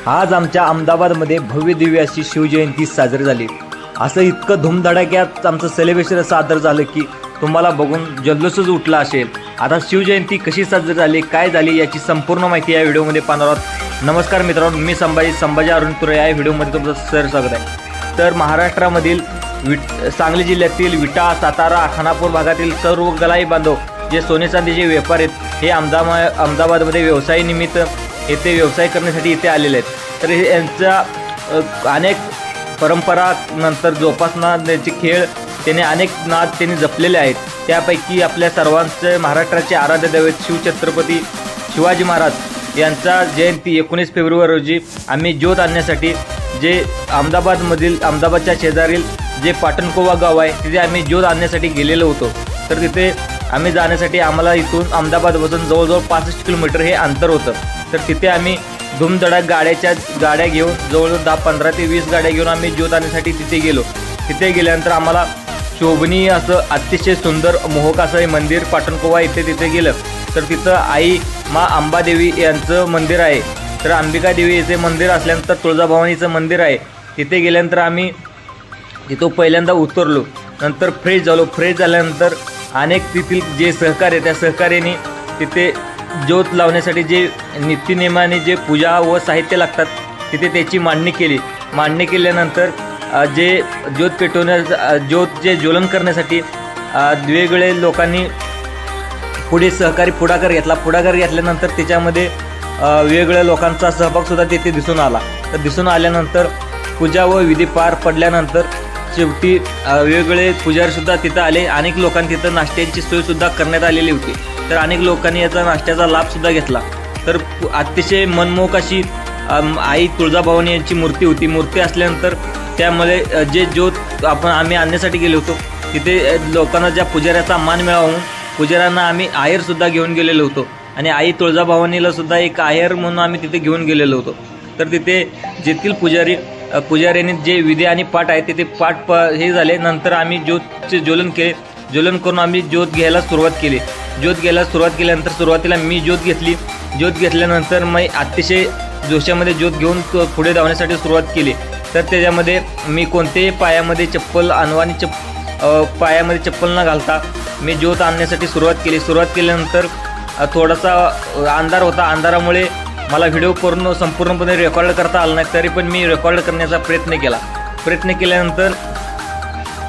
आज आमच्या अहमदाबादमध्ये भव्य दिव्य अशी शिवजयंती साजरी झाली। असं इतकं धूमधडाक्यात आमचं सेलिब्रेशन साजरं झालं की तुम्हाला बघून जल्लोषच उठला असेल। आता शिवजयंती कशी साजरी झाली, काय झाली याची संपूर्ण माहिती या व्हिडिओमध्ये पाहणार आहोत। नमस्कार मित्रांनो, मी संभाजी अरुण तुरे या व्हिडिओमध्ये तुमचं सर स्वागत आहे। तर महाराष्ट्रामधील सांगली जिल्ह्यातील विटा, सातारा, खानापूर भागातील सर्व गलाई बांधव जे सोने चांदीचे व्यापारी आहेत हे अहमदाबादमध्ये व्यवसायानिमित्त येथे व्यवसाय करण्यासाठी इथे आलेले आहेत। तर यांचा अनेक परंपरा नंतर जोपासना त्यांचे खेळ त्यांनी अनेक नाद त्यांनी जपलेले आहेत। त्यापैकी आपल्या सर्वांचे महाराष्ट्राचे आराध्य दैवत शिवछत्रपती शिवाजी महाराज यांचा जयंती 19 फेब्रुवारी रोजी आम्ही ज्योत आणण्यासाठी जे अहमदाबादच्या शेजारील जे पाटणकोवा गाव आहे तिथे आम्ही ज्योत आणण्यासाठी गेलेलो होतो। तर तिथे आम्ही जाण्यासाठी आम्हाला इथून अहमदाबादपासून जवळजवळ 65 किलोमीटर हे अंतर होतं। तर तिथे आम्ही धूमधडाक गाड्या घेऊन जवळजवळ 15 ते 20 गाड्या घेऊन आम्ही ज्योत आणण्यासाठी तिथे गेलो। तिथे गेल्यानंतर आम्हाला शोभनीय असं अतिशय सुंदर मोहक असं हे मंदिर पाटणकोवा तिथे गेलं तर तिथं आई मा अंबादेवी यांचं मंदिर आहे। तर अंबिका देवी याचे मंदिर असल्यानंतर तुळजाभवानीचं मंदिर आहे। तिथे गेल्यानंतर आम्ही तिथं पहिल्यांदा उतरलो, नंतर फ्रेश झालो। फ्रेश झाल्यानंतर अनेक तेथील जे सहकार्य त्या सहकार्याने तिथे ज्योत लावण्यासाठी जे नीतिनियमाने जे पूजा व साहित्य लागतात तिथे त्याची मांडणी केली। मांडणी केल्यानंतर जे ज्योत ज्योत ज्वलन करण्यासाठी वेगवेगळे लोकांनी पुढाकार घेतला। पुढाकार घेतल्यानंतर त्याच्यामध्ये वेगवेगळ्या लोकांचा सहभागसुद्धा तिथे दिसून आला। तर दिसून आल्यानंतर पूजा व विधी पार पडल्यानंतर शेवटी वेगवेगळे पुजारीसुद्धा तिथं आले। अनेक लोकांनी तिथं नाश्त्याची सोयसुद्धा करण्यात आलेली होती। तर अनेक लोकांनी याचा नाश्त्याचा लाभसुद्धा घेतला। तर अतिशय मनमोहक अशी आई तुळजाभवानी यांची मूर्ती होती। मूर्ती असल्यानंतर त्यामध्ये जे ज्योत आम्ही आणण्यासाठी गेलो होतो तिथे लोकांना ज्या पुजाऱ्याचा मान मिळावा म्हणून पुजाऱ्यांना आम्ही आहेरसुद्धा घेऊन गेलेलो होतो आणि आई तुळजाभवानीला सुद्धा एक आहेर म्हणून आम्ही तिथे घेऊन गेलेलो होतो। तर तिथे जेथील पुजाऱ्यांनी जे विधी आणि पाठ आहे तिथे पाठ हे झाले। नंतर आम्ही ज्योतचे ज्वलन केले। ज्वलन करून आम्ही ज्योत घ्यायला सुरुवात केली। ज्योत घ्यायला सुरुवात केल्यानंतर सुरुवातीला मी ज्योत घेतली। ज्योत घेतल्यानंतर मी अतिशय जोशामध्ये ज्योत घेऊन पुढे धावण्यासाठी सुरुवात केली। तर त्याच्यामध्ये मी कोणतेही पायामध्ये चप्पल न घालता मी ज्योत आणण्यासाठी सुरुवात केली। सुरुवात केल्यानंतर थोडासा अंधार होता। अंधारामुळे मला व्हिडिओ संपूर्णपणे रेकॉर्ड करता आला नाही, तरी पण मी रेकॉर्ड करण्याचा प्रयत्न केल्यानंतर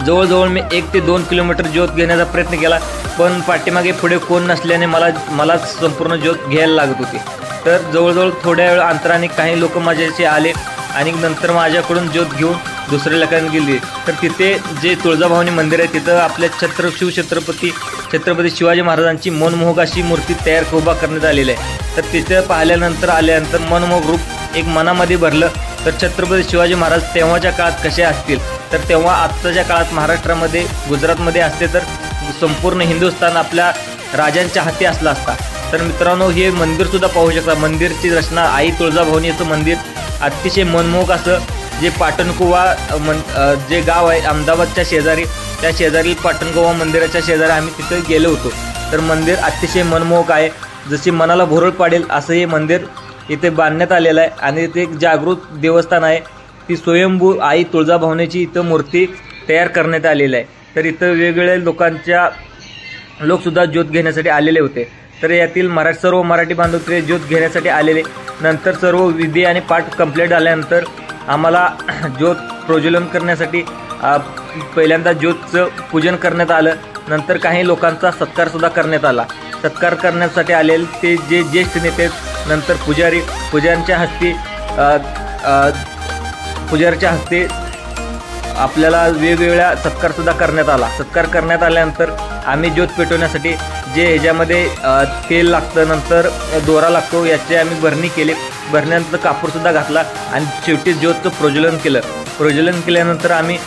जवळजवळ मी 1 ते 2 किलोमीटर ज्योत घेण्याचा प्रयत्न केला, पण पाठीमागे पुढे कोण नसल्याने मला संपूर्ण ज्योत घ्यायला लागत होती। तर जवळजवळ थोड्या वेळ अंतराने काही लोक माझ्याशी आले आणि नंतर माझ्याकडून ज्योत घेऊन दुसऱ्या ठिकाणी गेली। तर तिथे जे तुळजाभवानी मंदिर आहे तिथं आपल्या छत्रपती शिवाजी महाराजांची मनमोहक अशी मूर्ती उभा करण्यात आलेली आहे। तर तिथं आल्यानंतर मनमोहक रूप एक मनामध्ये भरलं। तर छत्रपती शिवाजी महाराज तेव्हाच्या काळात कसे असतील, तर तेव्हा आत्ताच्या काळात महाराष्ट्रामध्ये गुजरातमध्ये असते तर संपूर्ण हिंदुस्थान आपल्या राजांच्या हाती असला असता। तर मित्रांनो, हे मंदिरसुद्धा पाहू शकता। मंदिरची रचना आई तुळजाभवानीचं मंदिर अतिशय मनमोहक असं जे पाटणकोवा जे गाव आहे अहमदाबादच्या शेजारी, त्या शेजारील पाटणकोवा मंदिराच्या शेजारी आम्ही तिथे गेलो होतो। तर मंदिर अतिशय मनमोहक आहे, जशी मनाला भुरळ पाडेल असं हे मंदिर इथे बांधण्यात आलेलं आहे। आणि ते एक जागृत देवस्थान आहे। ती स्वयंभू आई तुळजाभवानीची इथं मूर्ती तयार करण्यात आलेली आहे। तर इथं वेगवेगळ्या लोकसुद्धा ज्योत घेण्यासाठी आलेले होते। तर यातील सर्व मराठी बांधव ते ज्योत घेण्यासाठी आलेले। नंतर सर्व विधी आणि पाठ कंप्लीट झाल्यानंतर आम्हाला ज्योत प्रज्वलन करण्यासाठी पहिल्यांदा ज्योतचं पूजन करण्यात आलं। नंतर काही लोकांचा सत्कारसुद्धा करण्यात आला। सत्कार करण्यासाठी आलेले ते जे ज्येष्ठ नेते नंतर पुजाऱ्यांच्या हस्ते आपल्याला वेगवेगळ्या सत्कारसुद्धा करण्यात आला। सत्कार करण्यात आल्यानंतर आम्ही ज्योत पेटवण्यासाठी जे ह्याच्यामध्ये तेल लागतं नंतर दोरा लागतो याची आम्ही भरणी केली। भरण्यानंतर कापूरसुद्धा घातला आणि शेवटी ज्योतचं प्रज्वलन केलं। प्रज्वलन केल्यानंतर आम्ही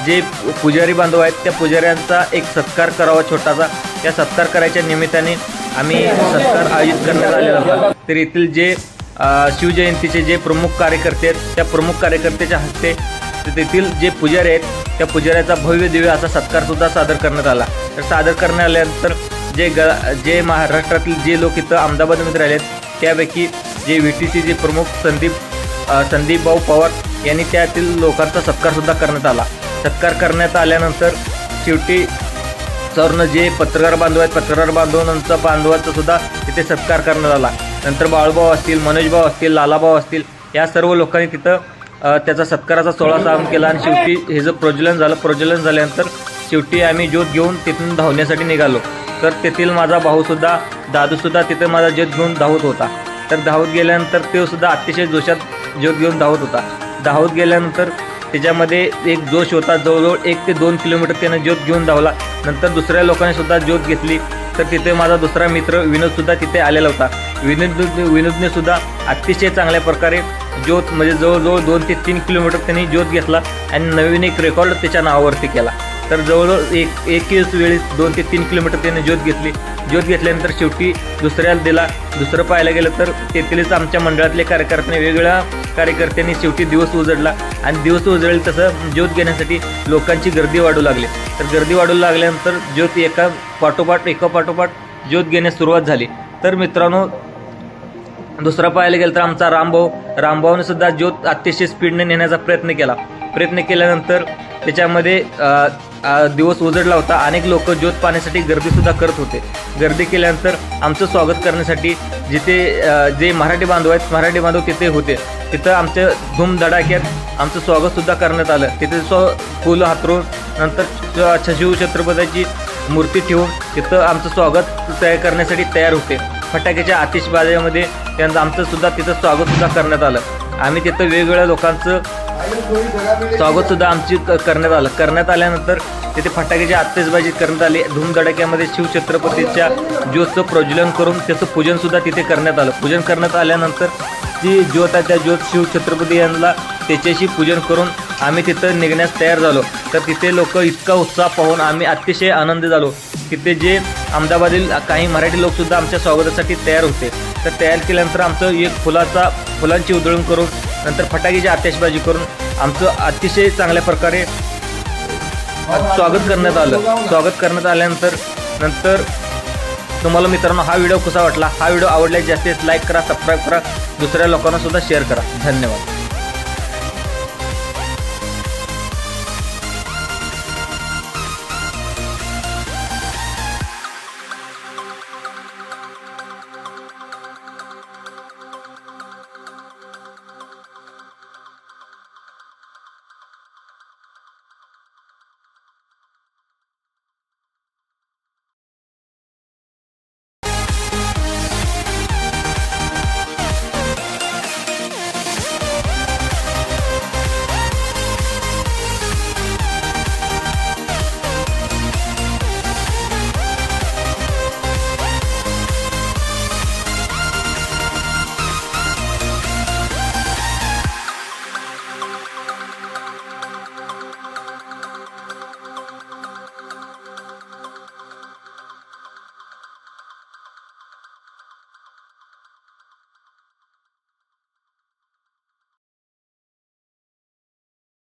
जे पुजारी बांधव आहेत त्या पुजाऱ्यांचा एक सत्कार करावा छोटासा। त्या सत्कार करायच्या निमित्ताने आम्ही सत्कार आयोजित करण्यात आलेला होता। तर येथील जे शिवजयंतीचे जे प्रमुख कार्यकर्ते आहेत त्या प्रमुख कार्यकर्त्याच्या हस्ते तेथील जे पुजारी आहेत त्या पुजाऱ्याचा भव्य दिव्य असा सत्कारसुद्धा सादर करण्यात आला। तर सादर करण्यात आल्यानंतर जे महाराष्ट्रातील जे लोक इथं अहमदाबादमध्ये राहिलेत त्यापैकी जे VTC जे प्रमुख संदीप संदीप भाऊ पवार यांनी त्यातील लोकांचा सत्कारसुद्धा करण्यात आला. सत्कार करण्यात आल्यानंतर शेवटी सर्व जे पत्रकार बांधव आहेत, पत्रकार बांधवांचा सुद्धा तिथे सत्कार करण्यात आला. नंतर बाळूभाऊ असतील, मनोजभाऊ असतील, लालाभाऊ असतील, या सर्व लोकांनी तिथं त्याचा सत्काराचा सोहळा साजरा केला. आणि शेवटी हे जर प्रज्वलन झाल्यानंतर शेवटी आम्ही ज्योत घेऊन तिथून धावण्यासाठी निघालो. तर तेथील माझा भाऊसुद्धा, दादूसुद्धा तिथे माझा ज्योत घेऊन धावत होता. तर धावत गेल्यानंतर तो सुद्धा अतिशय जोशात ज्योत घेऊन धावत होता. धावत गेल्यानंतर त्याच्यामध्ये एक जोश होता. जवळजवळ 1 ते 2 किलोमीटर त्यानं ज्योत घेऊन धावला. नंतर दुसऱ्या लोकांनी सुद्धा ज्योत घेतली. तर तिथे माझा दुसरा मित्र विनोदसुद्धा तिथे आलेला होता. विनोदने सुद्दा अतिशय चांगल्या प्रकारे ज्योत म्हणजे जवळजवळ 2 ते 3 किलोमीटर त्यांनी ज्योत घेतला आणि नवीन एक रेकॉर्ड त्याच्या नावावरती केला. तर जवळजवळ एकेच वेळी 2 ते 3 किलोमीटर त्याने ज्योत घेतली. ज्योत घेतल्यानंतर शेवटी दुसऱ्याला दिला. दुसरं पाहायला गेलं तर तेथीलच आमच्या मंडळातले कार्यकर्त्यांनी, वेगवेगळ्या कार्यकर्त्यांनी शेवटी दिवस उजडला. आणि दिवस उजळेल तसं ज्योत घेण्यासाठी लोकांची गर्दी वाढू लागली. तर गर्दी वाढू लागल्यानंतर ज्योत एका पाठोपाठ ज्योत घेण्यास सुरुवात झाली. तर मित्रांनो, दुसरा पाहायला गेलं तर आमचा रामभाऊने सुद्धा ज्योत अतिशय स्पीडने नेण्याचा प्रयत्न केल्यानंतर त्याच्यामध्ये दिवस उजडला होता. अनेक लोक ज्योत पाहण्यासाठी गर्दीसुद्धा करत होते. गर्दी केल्यानंतर आमचं स्वागत करण्यासाठी जिथे जे मराठी बांधव तिथे होते, तिथं आमचं धूमधडाक्यात आमचं स्वागतसुद्धा करण्यात आलं. तिथे फुलं हातरून नंतर शिवछत्रपतीची मूर्ती ठेवून तिथं आमचं स्वागत करण्यासाठी तयार होते. फटाक्याच्या आतिषबाजीमध्ये त्यांचं आमचं सुद्धा तिथं स्वागतसुद्धा करण्यात आलं. आम्ही तिथं वेगवेगळ्या लोकांचं स्वागतसुद्धा करण्यात आल्यानंतर तिथे फटाक्याची आतिषबाजी करण्यात आली. धूमधडाक्यामध्ये शिवछत्रपतीच्या ज्योतचं प्रज्वलन करून त्याचं पूजनसुद्धा तिथे करण्यात आलं. पूजन करण्यात आल्यानंतर जी ज्योत आहे त्या ज्योत शिवछत्रपती यांना त्याच्याशी पूजन करून आम्ही तिथं निघण्यास तयार झालो. तर तिथे लोक इतका उत्साह पाहून आम्ही अतिशय आनंदी झालो. तिथे जे अहमदाबादील काही मराठी लोकसुद्धा आमच्या स्वागतासाठी तयार होते. तर तयार केल्यानंतर आमचं एक फुलांची उधळण करून नंतर फटाक्याची आतिषबाजी करून आमचं अतिशय चांगल्या प्रकारे स्वागत करण्यात आल्यानंतर तुम्हाला मित्रांनो हा व्हिडिओ कसा वाटला? हा व्हिडिओ आवडल्यास जास्तीत लाईक करा, सबस्क्राईब करा, दुसऱ्या लोकांना सुद्धा शेअर करा. धन्यवाद.